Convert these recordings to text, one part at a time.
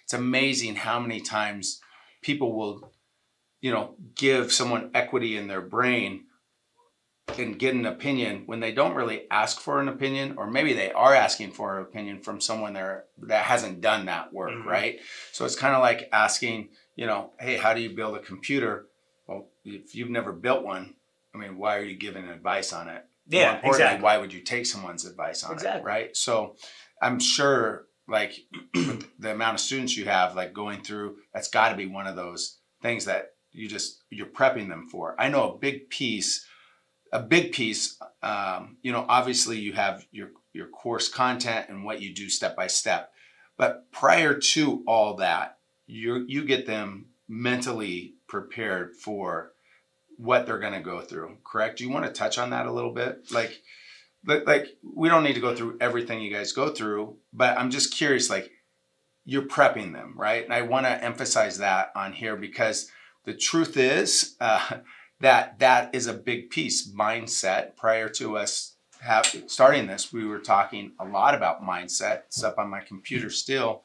It's amazing how many times people will, give someone equity in their brain and get an opinion when they don't really ask for an opinion, or maybe they are asking for an opinion from someone there that hasn't done that work, right? So it's kind of like asking, hey, how do you build a computer? Well, if you've never built one, I mean, why are you giving advice on it? More Yeah, importantly, exactly. why would you take someone's advice on it, right? So I'm sure, like, with the amount of students you have, like, going through, that's got to be one of those things that you're prepping them for. I know a big piece, obviously you have your course content and what you do step by step, but prior to all that, you get them mentally prepared for what they're going to go through. Correct? Do you want to touch on that a little bit? Like we don't need to go through everything you guys go through, but I'm just curious. Like, you're prepping them, right? And I want to emphasize that on here because the truth is that is a big piece. Mindset. Prior to us starting this, we were talking a lot about mindset. It's up on my computer still,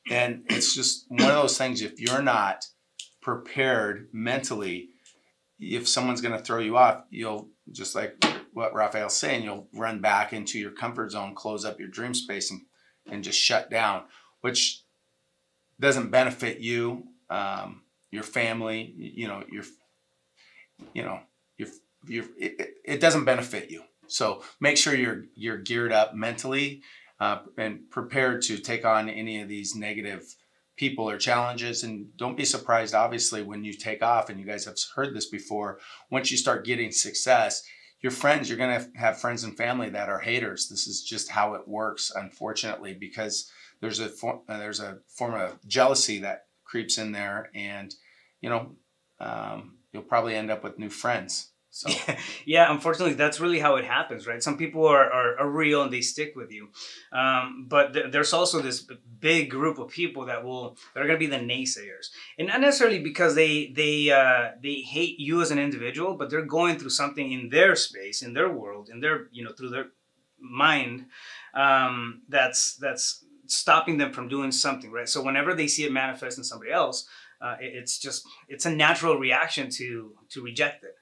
and it's just one of those things. If you're not prepared mentally, if someone's going to throw you off, you'll, just like what Rafael's saying, you'll run back into your comfort zone, close up your dream space, and just shut down, which doesn't benefit you, your family, it doesn't benefit you. So make sure you're geared up mentally, and prepared to take on any of these negative people or challenges. And don't be surprised, obviously, when you take off, and you guys have heard this before, once you start getting success, you're going to have friends and family that are haters. This is just how it works, unfortunately, because there's a form of jealousy that creeps in there, and you'll probably end up with new friends. So Yeah, unfortunately, that's really how it happens, right? Some people are real and they stick with you, but there's also this big group of people that are going to be the naysayers, and not necessarily because they hate you as an individual, but they're going through something in their space, in their world, in their through their mind, that's stopping them from doing something, right? So whenever they see it manifest in somebody else, it's a natural reaction to reject it.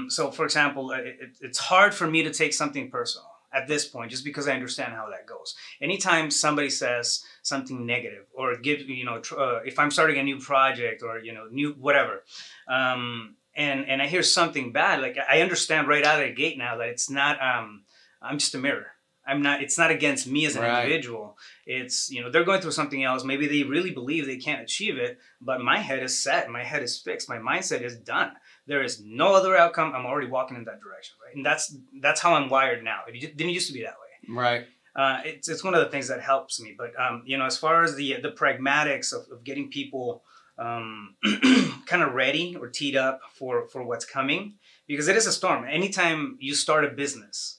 So, for example, it's hard for me to take something personal at this point, just because I understand how that goes. Anytime somebody says something negative, or if I'm starting a new project, or new whatever, and I hear something bad, like, I understand right out of the gate now that it's not. I'm just a mirror. I'm not. It's not against me as an individual. It's they're going through something else. Maybe they really believe they can't achieve it, but my head is set. My head is fixed. My mindset is done. There is no other outcome. I'm already walking in that direction, right? And that's how I'm wired now. It didn't used to be that way. Right. It's one of the things that helps me. But as far as the pragmatics of getting people kind of ready or teed up for what's coming, because it is a storm. Anytime you start a business,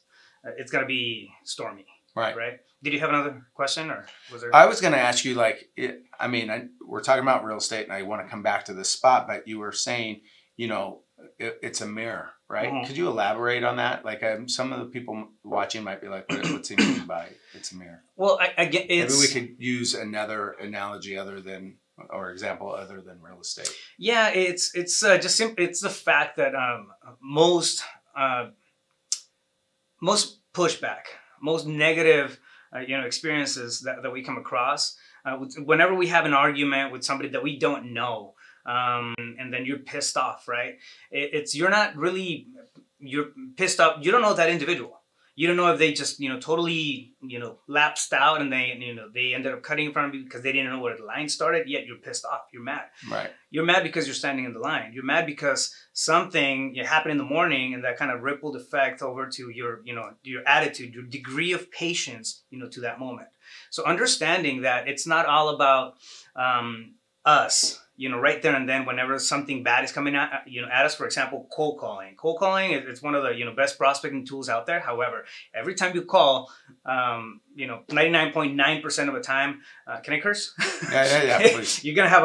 it's gonna be stormy. Right. Did you have another question, or was there? I was going to ask you, like, we're talking about real estate, and I want to come back to this spot, but you were saying, it's a mirror, right? Mhm. Could you elaborate on that? Like, some of the people watching might be like, what's he mean by it's a mirror? Well, I get maybe we could use another analogy or example other than real estate. Yeah, it's just simple. It's the fact that most pushback, most negative, experiences that we come across, whenever we have an argument with somebody that we don't know, and then you're pissed off, right? You're pissed off. You don't know that individual. You don't know if they just, totally, lapsed out, and they ended up cutting in front of you because they didn't know where the line started. Yet you're pissed off. You're mad. Right. You're mad because you're standing in the line. You're mad because something happened in the morning, and that kind of rippled effect over to your attitude, your degree of patience, to that moment. So understanding that it's not all about us, right there and then, whenever something bad is coming at us. For example, cold calling. Cold calling it's one of the best prospecting tools out there. However, every time you call, 99.9% of the time, can I curse? Yeah, please. you're gonna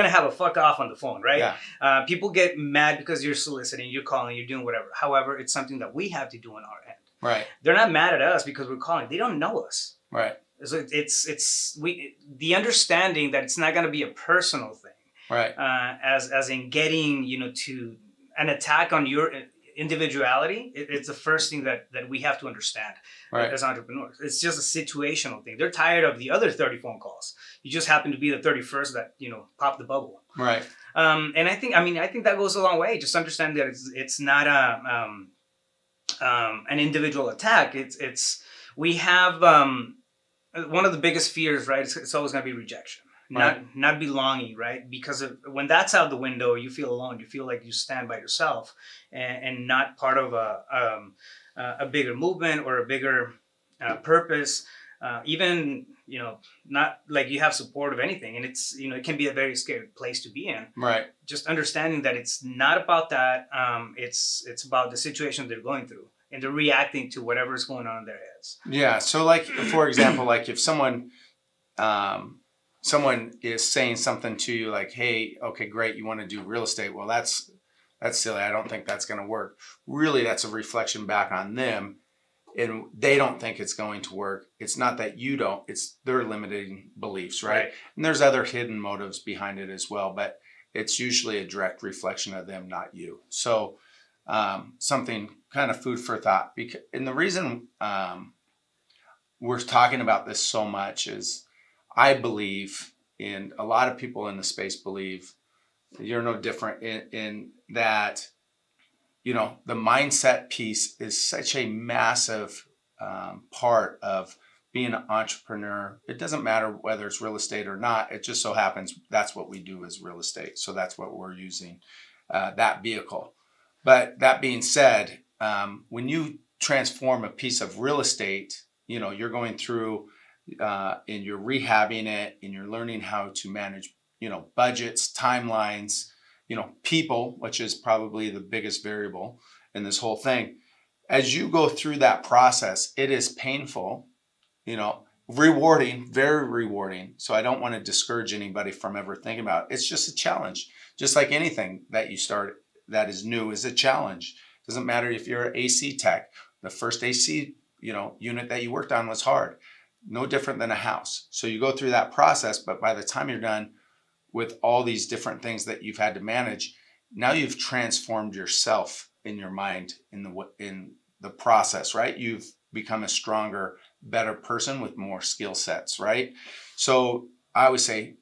have a fuck off on the phone, right? Yeah. People get mad because you're soliciting, you're calling, you're doing whatever. However, it's something that we have to do on our end. Right. They're not mad at us because we're calling. They don't know us. Right. So the understanding that it's not going to be a personal thing, Right. as in getting, to an attack on your individuality. It's the first thing that we have to understand Right. as entrepreneurs. It's just a situational thing. They're tired of the other 30 phone calls. You just happen to be the 31st that popped the bubble. Right. And I think that goes a long way. Just understand that it's not an individual attack. We have one of the biggest fears, right? It's always going to be rejection. Not belonging, right? Because when that's out the window, you feel alone. You feel like you stand by yourself and not part of a bigger movement or a bigger purpose. Even not like you have support of anything, and it's it can be a very scary place to be in. Right. Just understanding that it's not about that. It's about the situation they're going through, and they're reacting to whatever's going on in their heads. Yeah. So, like, for example, like if someone is saying something to you like, hey, okay, great, you want to do real estate. Well, that's silly. I don't think that's going to work. Really, that's a reflection back on them. And they don't think it's going to work. It's not that you don't, it's their limiting beliefs, right? And there's other hidden motives behind it as well, but it's usually a direct reflection of them, not you. So something kind of food for thought. And the reason we're talking about this so much is I believe, and a lot of people in the space believe, you're no different in that, the mindset piece is such a massive part of being an entrepreneur. It doesn't matter whether it's real estate or not. It just so happens that's what we do is real estate. So that's what we're using, that vehicle. But that being said, when you transform a piece of real estate, you're going through and you're rehabbing it and you're learning how to manage, budgets, timelines, people, which is probably the biggest variable in this whole thing. As you go through that process, it is painful, rewarding, very rewarding. So I don't want to discourage anybody from ever thinking about it. It's just a challenge. Just like anything that you start that is new is a challenge. Doesn't matter if you're an AC tech. The first AC, unit that you worked on was hard. No different than a house. So you go through that process, but by the time you're done with all these different things that you've had to manage, now you've transformed yourself in your mind in the process, right? You've become a stronger, better person with more skill sets, right? So I always say,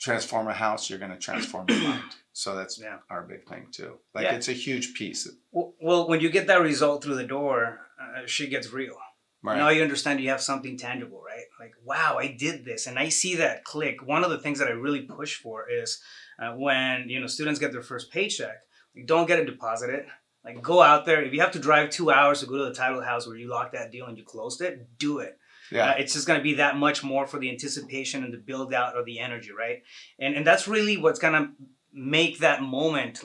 transform a house, you're going to transform your mind. So that's our big thing too. It's a huge piece. Well, when you get that result through the door, shit gets real. Right. Now you understand you have something tangible, right? Like, wow, I did this. And I see that click. One of the things that I really push for is when, students get their first paycheck, don't get it deposited. Like, go out there. If you have to drive 2 hours to go to the title house where you locked that deal and you closed it, do it. Yeah. It's just going to be that much more for the anticipation and the build out of the energy, right? And that's really what's going to make that moment,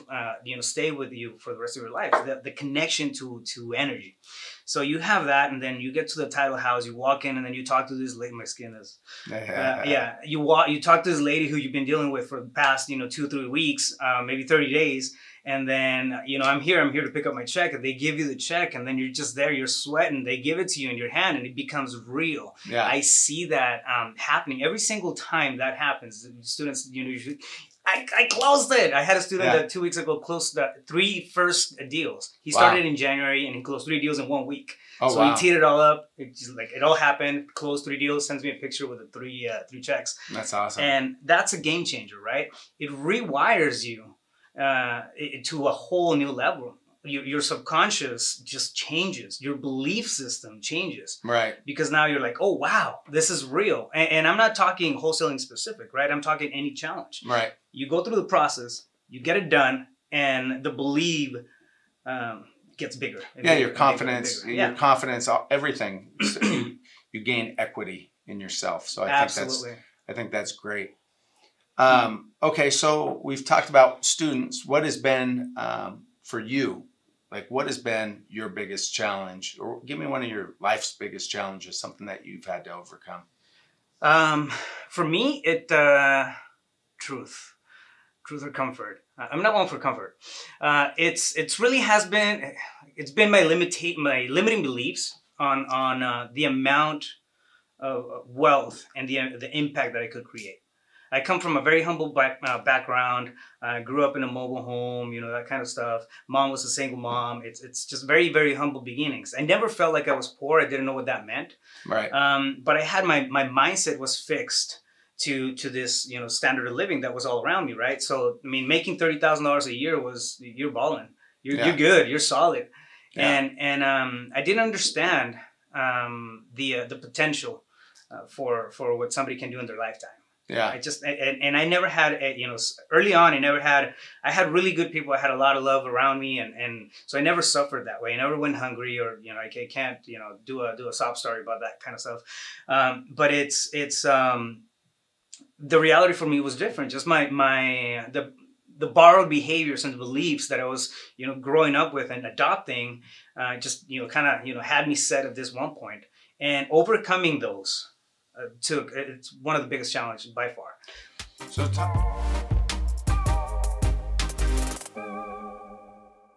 stay with you for the rest of your life. The connection to energy. So you have that, and then you get to the title house. You walk in, and then you talk to this lady. My skin is, You talk to this lady who you've been dealing with for the past, 2-3 weeks, maybe 30 days, and then I'm here to pick up my check, and they give you the check, and then you're just there, you're sweating. They give it to you in your hand, and it becomes real. Yeah. I see that happening every single time that happens. The students, usually. I closed it. I had a student that 2 weeks ago closed the 3 first deals. He started in January and he closed 3 deals in 1 week. He teed it all up. It all happened. Closed 3 deals. Sends me a picture with the three checks. That's awesome. And that's a game changer, right? It rewires you to a whole new level. Your subconscious just changes. Your belief system changes. Right. Because now you're like, oh, wow, this is real. And I'm not talking wholesaling specific, right? I'm talking any challenge. Right. You go through the process, you get it done, and the belief gets bigger. Your confidence, everything. So you gain equity in yourself. So I think that's great. Okay, so we've talked about students. What has been for you? Like, what has been your biggest challenge? Or give me one of your life's biggest challenges, something that you've had to overcome. For me, truth or comfort. I'm not one for comfort. It's really has been, it's been my limiting beliefs on the amount wealth and the impact that I could create. I come from a very humble background. I grew up in a mobile home, you know, that kind of stuff. Mom was a single mom. It's just very, very humble beginnings. I never felt like I was poor. I didn't know what that meant. Right. But I had my mindset was fixed to this, you know, standard of living that was all around me, right? So I mean, making $30,000 a year was, you're balling. You're good. You're solid. Yeah. And I didn't understand the potential for what somebody can do in their lifetime. Yeah. I just and I never had you know, early on I had really good people. I had a lot of love around me, and so I never suffered that way. I never went hungry, or you know, I can't, you know, do a sob story about that kind of stuff. But it's the reality for me was different. Just the borrowed behaviors and the beliefs that I was, you know, growing up with and adopting, just, you know, kind of, you know, had me set at this one point, and overcoming those it's one of the biggest challenges by far. So